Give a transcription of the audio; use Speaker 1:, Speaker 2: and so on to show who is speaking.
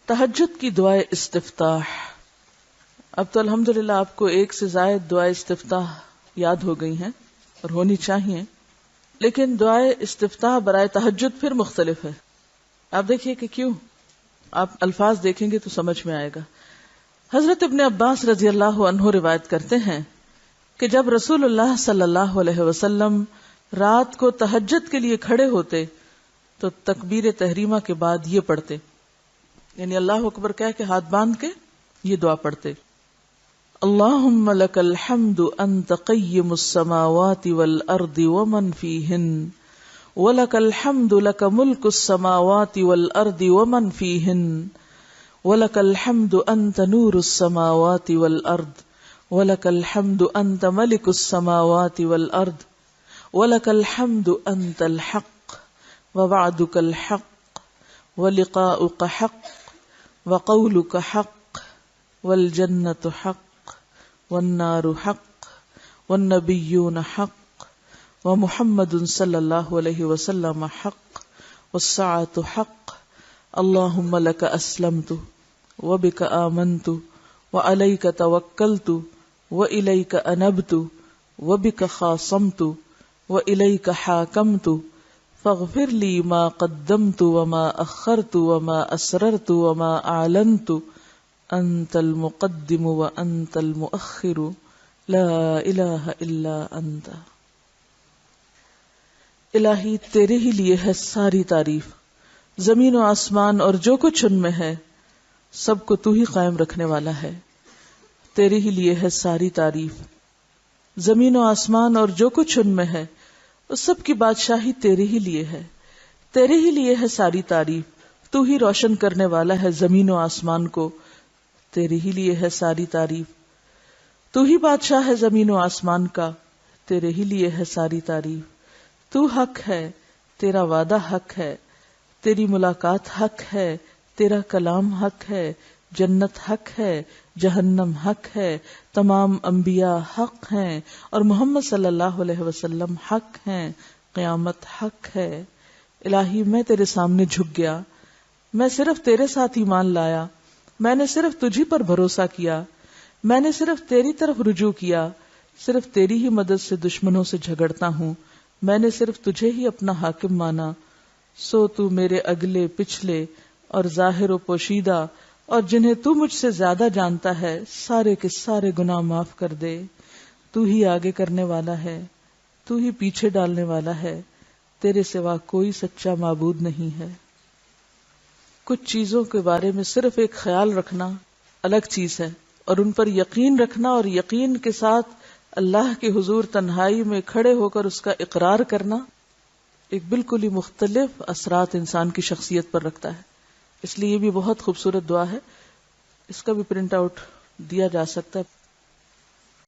Speaker 1: تہجد کی دعائے استفتاح. اب تو الحمدللہ آپ کو ایک سے زائد دعائے استفتاح یاد ہو گئی ہیں اور ہونی چاہیے، لیکن دعائے استفتاح برائے تہجد پھر مختلف ہے. آپ دیکھیے کہ کیوں، آپ الفاظ دیکھیں گے تو سمجھ میں آئے گا. حضرت ابن عباس رضی اللہ عنہ روایت کرتے ہیں کہ جب رسول اللہ صلی اللہ علیہ وسلم رات کو تہجد کے لیے کھڑے ہوتے تو تکبیر تحریمہ کے بعد یہ پڑھتے، یعنی اللہ اکبر کہہ کے ہاتھ باندھ کے یہ دعا پڑھتے: اللہم لک الحمد انت قیم السماوات والارض ومن فیہن ولک الحمد لک ملک السماوات والارض ومن فیہن ولک الحمد انت نور السماوات والارض ولک الحمد انت ملک السماوات والارض ولک الحمد انت الحق ووعدک الحق ولقاؤک حق وقولک حق والجنة حق والنار حق والنبیون حق ومحمد صلی اللہ علیہ وسلم حق والساعة حق اللہم لک اسلمت وبک آمنت وعلیک توکلت وإلیک انبت وبک خاصمت وإلیک حاکمت فاغفر لی ما قدمت وما اخرت وما اسررت وما اعلنت انت المقدم وانت المؤخر لا الہ الا انت. الہی تیرے ہی لیے ہے ساری تعریف، زمین و آسمان اور جو کچھ ان میں ہے سب کو تو ہی قائم رکھنے والا ہے. تیرے ہی لیے ہے ساری تعریف، زمین و آسمان اور جو کچھ ان میں ہے اس سب کی بادشاہی تیرے ہی لیے ہے. تیرے ہی لیے ہے ساری تعریف، تو ہی روشن کرنے والا ہے زمین و آسمان کو. تیرے ہی لیے ہے ساری تعریف، تو ہی بادشاہ ہے زمین و آسمان کا. تیرے ہی لیے ہے ساری تعریف. تو حق ہے، تیرا وعدہ حق ہے، تیری ملاقات حق ہے، تیرا کلام حق ہے، جنت حق ہے، جہنم حق ہے، تمام انبیاء حق ہیں اور محمد صلی اللہ علیہ وسلم حق ہیں، قیامت حق ہے. الہی میں تیرے سامنے جھک گیا، میں صرف تیرے ساتھ ایمان لایا، میں نے صرف تجھی پر بھروسہ کیا، میں نے صرف تیری طرف رجوع کیا، صرف تیری ہی مدد سے دشمنوں سے جھگڑتا ہوں، میں نے صرف تجھے ہی اپنا حاکم مانا. سو تو میرے اگلے پچھلے اور ظاہر و پوشیدہ اور جنہیں تو مجھ سے زیادہ جانتا ہے سارے کے سارے گناہ معاف کر دے. تو ہی آگے کرنے والا ہے، تو ہی پیچھے ڈالنے والا ہے، تیرے سوا کوئی سچا معبود نہیں ہے. کچھ چیزوں کے بارے میں صرف ایک خیال رکھنا الگ چیز ہے، اور ان پر یقین رکھنا اور یقین کے ساتھ اللہ کے حضور تنہائی میں کھڑے ہو کر اس کا اقرار کرنا ایک بالکل ہی مختلف اثرات انسان کی شخصیت پر رکھتا ہے. اس لیے یہ بھی بہت خوبصورت دعا ہے، اس کا بھی پرنٹ آؤٹ دیا جا سکتا ہے.